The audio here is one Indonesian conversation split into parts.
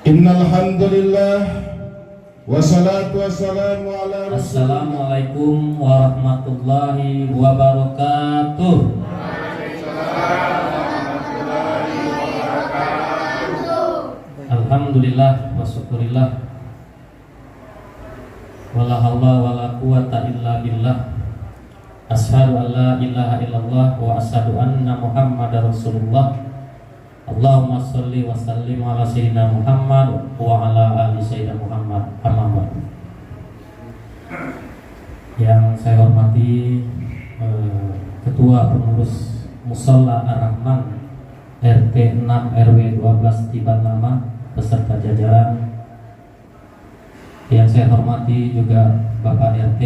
Innal hamdalillah wassalatu wassalamu ala rasulillah. Assalamualaikum warahmatullahi wabarakatuh. Alhamdulillah wa syukurillah. Wala haula wala quwata illa billah. Asyhadu an la ilaha illallah wa asyhadu anna Muhammadar Rasulullah. Allahumma sholli wa sallim ala sayyidina Muhammad wa ala ali sayyidina Muhammad. Amma ba'du. Yang saya hormati Ketua Pengurus Musholla Ar-Rahman RT 6 RW 12 Tibanama beserta jajaran. Yang saya hormati juga Bapak RT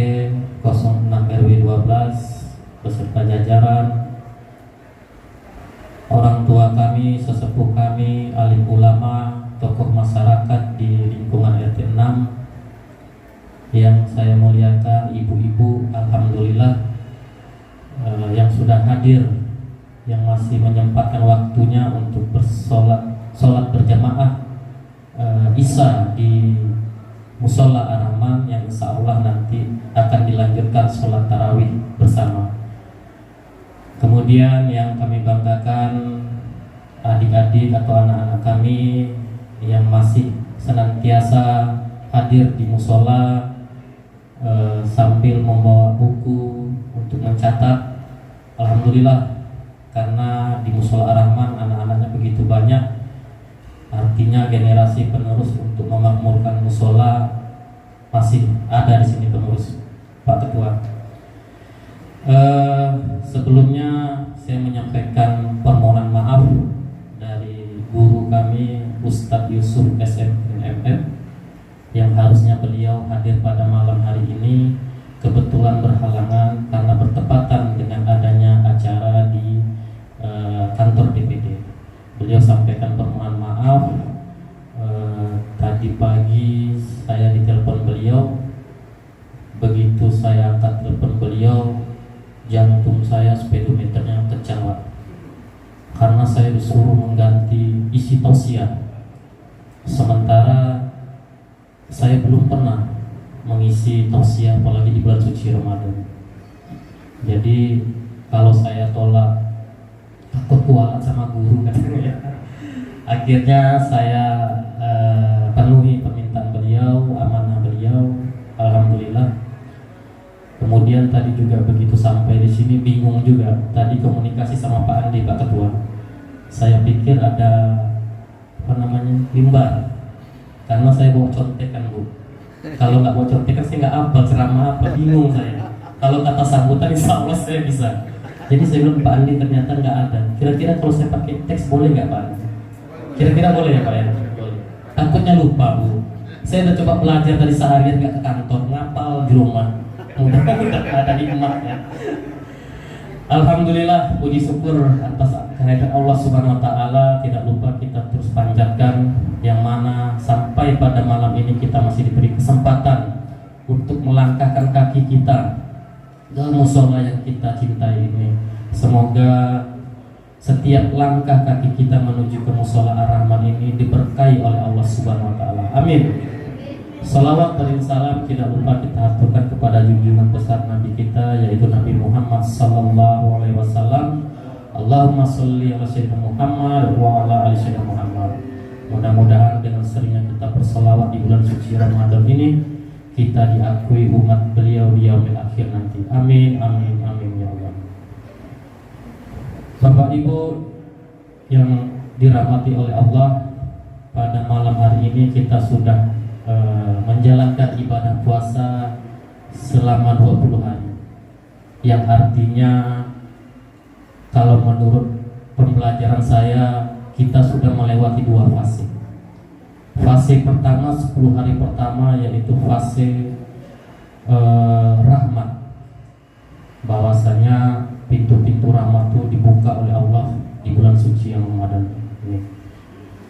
06 RW 12 beserta jajaran, orang tua kami, sesepuh kami, alim ulama, tokoh masyarakat di lingkungan RT 6 yang saya muliakan, ibu-ibu, alhamdulillah yang sudah hadir, yang masih menyempatkan waktunya untuk sholat berjamaah Isya di Musholla Ar-Rahman yang insya Allah nanti akan dilanjutkan sholat tarawih bersama. Kemudian yang kami banggakan adik-adik atau anak-anak kami yang masih senantiasa hadir di musholla sambil membawa buku untuk mencatat. Alhamdulillah, karena di Musholla Ar-Rahman anak-anaknya begitu banyak, artinya generasi penerus untuk memakmurkan musholla masih ada di sini penerus, Pak Ketua. Sebelumnya saya menyampaikan permohonan maaf dari guru kami Ustadz Yusuf SMMM yang harusnya beliau hadir pada malam hari ini, kebetulan berhalangan karena bertepatan dengan adanya acara di kantor DPD. Beliau sampaikan permohonan maaf. Tadi pagi saya ditelepon beliau, begitu saya angkat telepon beliau, jantung saya speedometernya kencang, Pak. Karena saya disuruh mengganti isi tausiah, sementara saya belum pernah mengisi tausiah apalagi di bulan suci Ramadan. Jadi kalau saya tolak takut kualat sama guru katanya. Akhirnya saya penuhi permintaan beliau, amanah beliau, alhamdulillah. Kemudian tadi juga begitu sampai di sini bingung juga. Tadi komunikasi sama Pak Andi, Pak Ketua. Saya pikir ada mimbar, karena saya bawa contekan, Bu. Kalau nggak bawa contekan saya nggak hafal ceramah apa, bingung saya. Kalau kata sambutan insya Allah saya bisa. Jadi saya bilang Pak Andi ternyata nggak ada. Kira-kira kalau saya pakai teks boleh nggak, Pak? Kira-kira boleh ya, Pak ya? Boleh. Takutnya lupa, Bu. Saya udah coba belajar dari seharian nggak ke kantor, ngapal di rumah. Mudah-mudahan ada hikmahnya. Alhamdulillah, puji syukur atas kehadiran Allah Subhanahu Wa Taala. Tidak lupa kita terus panjatkan, yang mana sampai pada malam ini kita masih diberi kesempatan untuk melangkahkan kaki kita ke musholla yang kita cintai ini. Semoga setiap langkah kaki kita menuju ke Musholla Ar-Rahman ini diberkahi oleh Allah Subhanahu Wa Taala. Amin. Salawat dan salam tidak lupa kita haturkan kepada junjungan besar Nabi kita, yaitu Nabi Muhammad Sallallahu Alaihi Wasallam. Allahumma sholli ala sayyidina Muhammad wa ala ali sayyidina Muhammad. Mudah-mudahan dengan seringnya kita berselawat di bulan suci Ramadan ini, kita diakui umat beliau di yaumil akhir nanti. Amin, amin, amin ya Allah. Bapak Ibu yang dirahmati oleh Allah, pada malam hari ini kita sudah menjalankan ibadah puasa selama 20 hari, yang artinya kalau menurut pembelajaran saya kita sudah melewati 2 fase. Fase pertama 10 hari pertama yaitu fase rahmat, bahwasanya pintu-pintu rahmat itu dibuka oleh Allah di bulan suci yang Ramadan ini.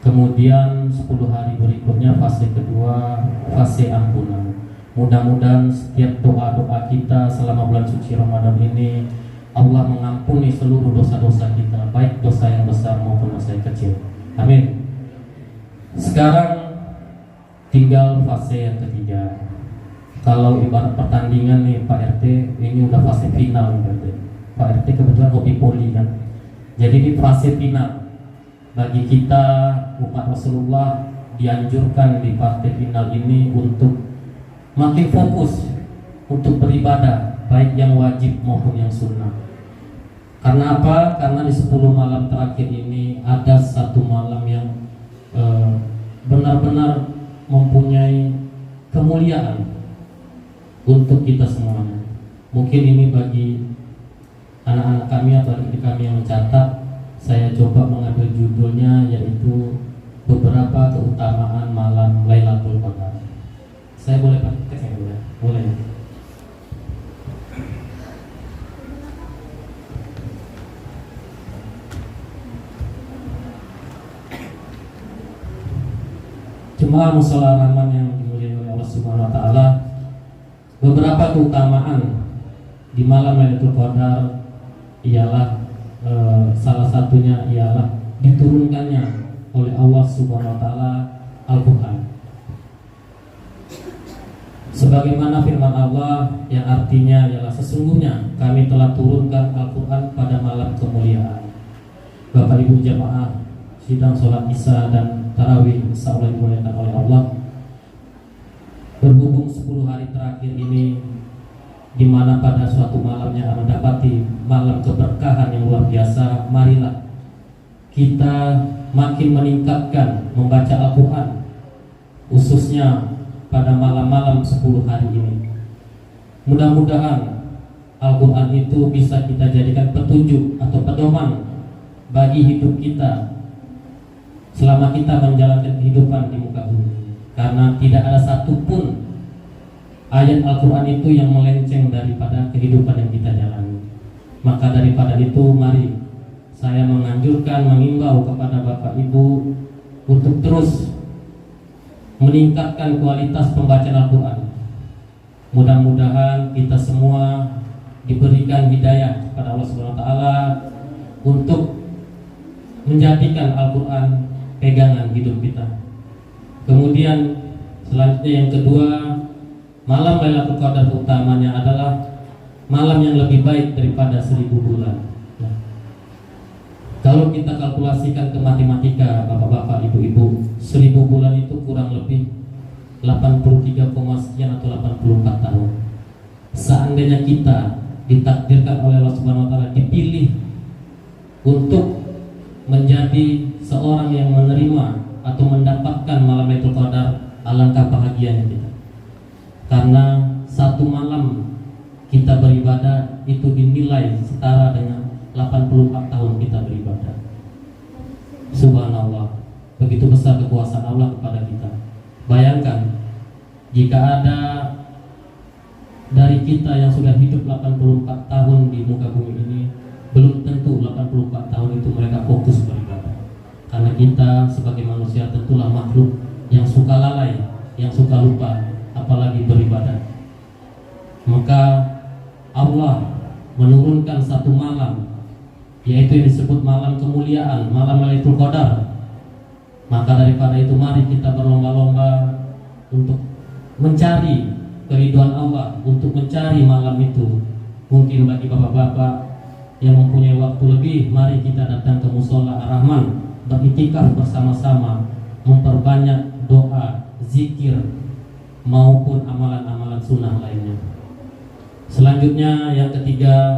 Kemudian 10 hari berikutnya fase kedua, fase ampunan. Mudah-mudahan setiap doa-doa kita selama bulan suci Ramadan ini Allah mengampuni seluruh dosa-dosa kita, baik dosa yang besar maupun dosa yang kecil. Amin. Sekali Sekarang tinggal fase yang ketiga. Kalau ibarat pertandingan nih Pak RT, ini udah fase final nih Pak RT. Pak RT kebetulan hobi voli kan. Jadi di fase final bagi kita umat Rasulullah dianjurkan di fase final ini untuk makin fokus untuk beribadah, baik yang wajib maupun yang sunnah. Karena apa? Karena di 10 malam terakhir ini ada satu malam yang benar-benar mempunyai kemuliaan untuk kita semuanya. Mungkin ini bagi anak-anak kami atau adik kami yang mencatat, saya coba mengambil judulnya yaitu beberapa keutamaan malam Lailatul Qadar. Saya boleh pakai teksnya dulu ya? Boleh. Jemaah Mushola Rahman yang dimuliai oleh Allah Subhanahu wa taala, beberapa keutamaan di malam Lailatul Qadar ialah salah satunya ialah diturunkannya oleh Allah Subhanahu wa taala Al-Qur'an. Sebagaimana firman Allah yang artinya ialah sesungguhnya kami telah turunkan Al-Qur'an pada malam kemuliaan. Bapak Ibu jamaah sidang sholat Isya dan Tarawih insyaallah dimuliakan oleh Allah. Berhubung 10 hari terakhir ini di mana pada suatu malamnya mendapati malam keberkahan yang luar biasa, marilah kita makin meningkatkan membaca Al-Quran, khususnya pada malam-malam 10 hari ini. Mudah-mudahan Al-Quran itu bisa kita jadikan petunjuk atau pedoman bagi hidup kita selama kita menjalankan kehidupan di muka bumi. Karena tidak ada satupun ayat Al-Quran itu yang melenceng daripada kehidupan yang kita jalani. Maka daripada itu mari saya menganjurkan, mengimbau kepada Bapak Ibu untuk terus meningkatkan kualitas pembacaan Al-Quran. Mudah-mudahan kita semua diberikan hidayah kepada Allah Subhanahu wa taala untuk menjadikan Al-Quran pegangan hidup kita. Kemudian selanjutnya yang kedua, malam Lailatul Qadar utamanya adalah malam yang lebih baik daripada 1000 bulan. Nah, kalau kita kalkulasikan ke matematika, bapak-bapak, ibu-ibu, 1000 bulan itu kurang lebih 83, sekian atau 84 tahun. Seandainya kita ditakdirkan oleh Allah Subhanahu wa taala dipilih untuk menjadi seorang yang menerima atau mendapatkan malam Lailatul Qadar, alangkah bahagianya kita. Karena satu malam kita beribadah itu dinilai setara dengan 84 tahun kita beribadah. Subhanallah, begitu besar kekuasaan Allah kepada kita. Bayangkan jika ada dari kita yang sudah hidup 84 tahun di muka bumi ini, belum tentu 84 tahun itu mereka fokus beribadah. Karena kita sebagai manusia tentulah makhluk yang suka lalai, yang suka lupa, apalagi beribadah. Maka Allah menurunkan satu malam, yaitu yang disebut malam kemuliaan, malam Lailatul Qadar. Maka daripada itu mari kita berlomba-lomba untuk mencari keridhaan Allah, untuk mencari malam itu. Mungkin bagi bapak-bapak yang mempunyai waktu lebih, mari kita datang ke Mushola Ar-Rahman, beriktikaf bersama-sama, memperbanyak doa, zikir maupun amalan-amalan sunnah lainnya. Selanjutnya yang ketiga,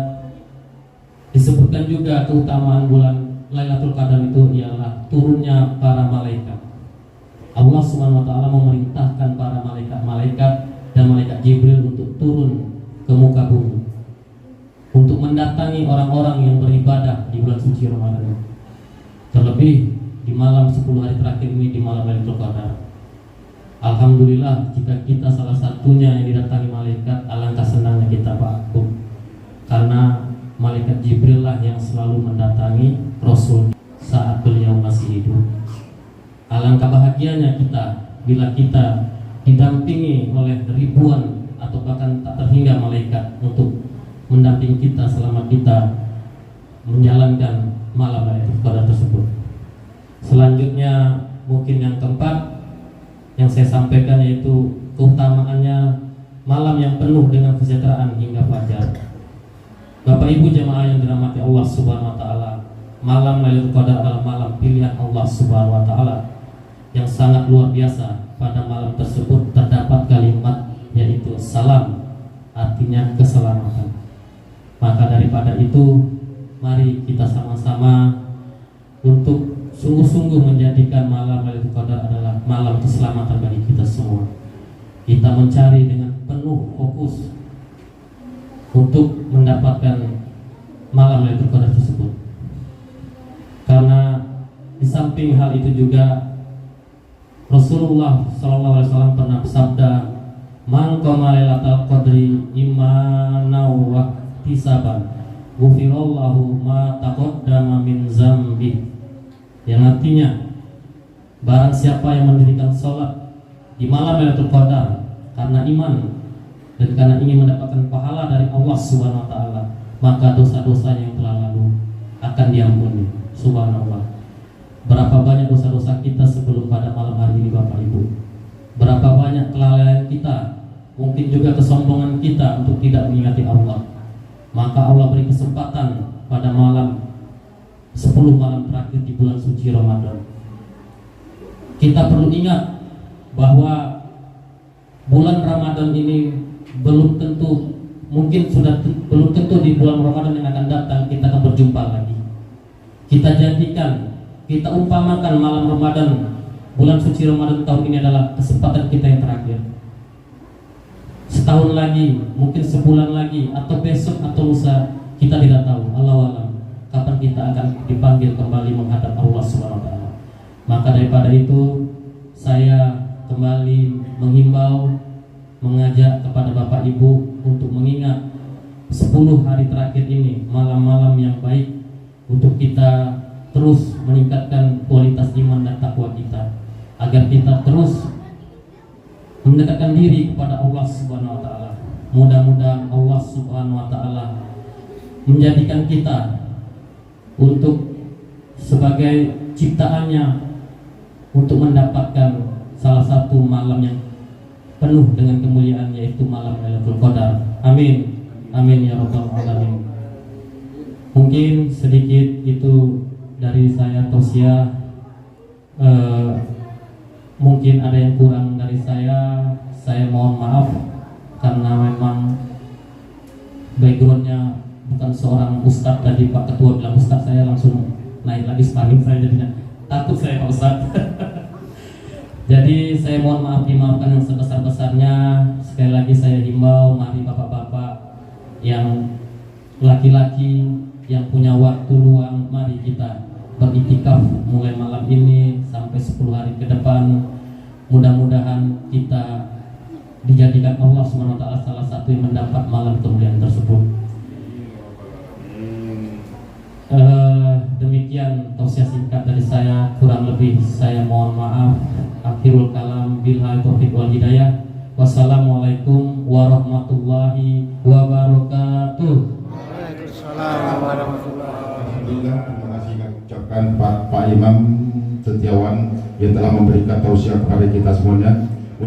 disebutkan juga keutamaan bulan Lailatul Qadar itu ialah turunnya para malaikat. Allah Subhanahu wa taala memerintahkan para malaikat-malaikat dan malaikat Jibril untuk turun ke muka bumi untuk mendatangi orang-orang yang beribadah di bulan suci Ramadan. Terlebih di malam 10 hari terakhir ini, di malam Lailatul Qadar. Alhamdulillah jika kita salah satunya yang didatangi malaikat, alangkah senangnya kita Pak Akub. Karena malaikat Jibril lah yang selalu mendatangi Rasul saat beliau masih hidup. Alangkah bahagianya kita bila kita didampingi oleh ribuan atau bahkan tak terhingga malaikat untuk mendampingi kita selama kita menjalankan malam Lailatul Qadar tersebut. Selanjutnya mungkin yang keempat, yang saya sampaikan, yaitu keutamaannya malam yang penuh dengan kesejahteraan hingga fajar. Bapak Ibu jemaah yang dirahmati Allah Subhanahu wa taala, malam Lailatul Qadar adalah malam pilihan Allah Subhanahu wa taala yang sangat luar biasa. Pada malam tersebut terdapat kalimat yaitu salam, artinya keselamatan. Maka daripada itu, mari kita sama-sama untuk sungguh-sungguh menjadikan malam Lailatul Qadar adalah malam keselamatan bagi kita semua. Kita mencari dengan penuh fokus untuk mendapatkan malam Lailatul Qadar tersebut. Karena di samping hal itu juga Rasulullah SAW pernah bersabda, "Man qama lailatal qadri imanan wa ihtisaban, ghufirallahu ma taqaddama min zambi." Yang artinya, barang siapa yang mendirikan sholat di malam Lailatul Qadar karena iman dan karena ingin mendapatkan pahala dari Allah Subhanahu wa taala, maka dosa-dosanya yang telah lalu akan diampuni. Subhanallah. Berapa banyak dosa-dosa kita sebelum pada malam hari ini, Bapak Ibu. Berapa banyak kelalaian kita, mungkin juga kesombongan kita untuk tidak mengingati Allah. Maka Allah beri kesempatan pada malam 10 malam terakhir di bulan suci Ramadan. Kita perlu ingat bahwa bulan Ramadan ini belum tentu, mungkin sudah belum tentu di bulan Ramadan yang akan datang kita akan berjumpa lagi. Kita jadikan, kita umpamakan malam Ramadan, bulan suci Ramadan tahun ini adalah kesempatan kita yang terakhir. Setahun lagi, mungkin sebulan lagi, atau besok atau lusa, kita tidak tahu. Allahu a'lam kapan kita akan dipanggil kembali menghadap Allah Subhanahu wa taala. Maka daripada itu, saya kembali menghimbau, mengajak kepada Bapak Ibu untuk mengingat 10 hari terakhir ini, malam-malam yang baik, untuk kita terus meningkatkan kualitas iman dan takwa kita, agar kita terus mendekatkan diri kepada Allah Subhanahu wa taala. Mudah-mudahan Allah Subhanahu wa taala menjadikan kita untuk sebagai ciptaannya, untuk mendapatkan salah satu malam yang penuh dengan kemuliaan, yaitu malam Lailatul Qadar. Amin. Amin ya rabbal alamin. Mungkin sedikit itu dari saya, tausiah. Mungkin ada yang kurang dari saya mohon maaf, karena memang backgroundnya bukan seorang ustadz. Tadi Pak Ketua bilang ustadz, saya langsung naik lagi sparring, saya jadinya takut saya Pak Ustadz. Jadi saya mohon maaf, dimaafkan yang sebesar-besarnya. Sekali lagi saya himbau, mari bapak-bapak yang laki-laki yang punya waktu luang, mari kita beriktikaf mulai malam ini sampai 10 hari ke depan. Mudah-mudahan kita dijadikan Allah SWT salah satu yang mendapat malam kemuliaan tersebut. Demikian tausiah singkat dari saya, kurang lebih saya mohon maaf. Akhirul kalam, billahi taufiq wal hidayah. Wassalamualaikum warahmatullahi wabarakatuh. Waalaikumsalam warahmatullahi. Alhamdulillah, terima kasih kami ucapkan Pak Imam Setiawan yang telah memberikan tausiah kepada kita semuanya.